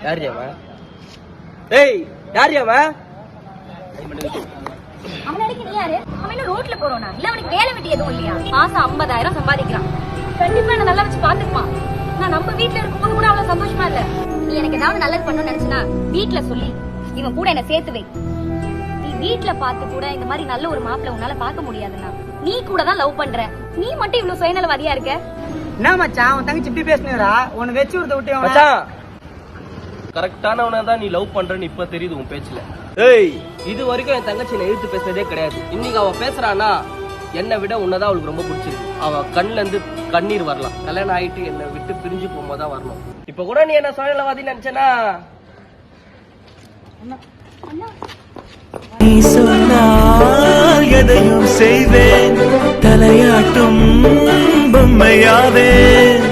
யாரு அவன்? டேய் யாரு அவன்? அவனுக்கு நீ யாரு? அவன் ரோட்ல போறோனா இல்ல அவனுக்கு வேலை வெட்டி எதுவும் இல்லையா? மாசம் 50,000 சம்பாதிக்கிறான். கண்டிப்பா என்ன நல்லா வச்சு பாத்துக்குமா. நான் நம்ம வீட்டுல இருக்கும்போது கூட அவ்வளவு சந்தோஷமா இல்ல. நீ எனக்கு ஏதாவது நல்லது பண்ணணும்னு நினைச்சுனா வீட்டுல சொல்லி இவன் கூட என்ன சேர்த்து வை. நீ வீட்டுல பார்த்து கூட இந்த மாதிரி நல்ல ஒரு மாப்பிள்ள உன்னால பார்க்க முடியாதுன்னா நீ கூட தான் லவ் பண்ற. நீ மட்டும் இவ்வளவு சுயநலவாதியா இருக்க. என்ன மச்சான் அவன் தங்கச்சி இப்படி பேசுனா உன்னை வச்சு விடுத்த விட்டு மச்சான் கரெக்டானவனை தான் நீ லவ் பண்றன்னு இப்ப தெரியுது உன் பேச்சுல. ஏய் இது வரைக்கும் என் தங்கச்சி என்ன இழுத்து பேசுனதே கிடையாது. இன்னைக்கு அவன் பேசுறானா என்னை விட உன்னதான் அவளுக்கு ரொம்ப பிடிச்சிருக்கு. அவன் கண்ணுல இருந்து கண்ணீர் வரலாம். கல்யாணம் ஆயிட்டு என்னை விட்டு பிரிஞ்சு போகும்போதுதான் வரணும். இப்ப கூட நீ என்ன சுயநலவாதி நினைச்சனா நீ சொன்னால் எதையும் செய்வேன் தலையாட்டும் பொம்மையாவேன்.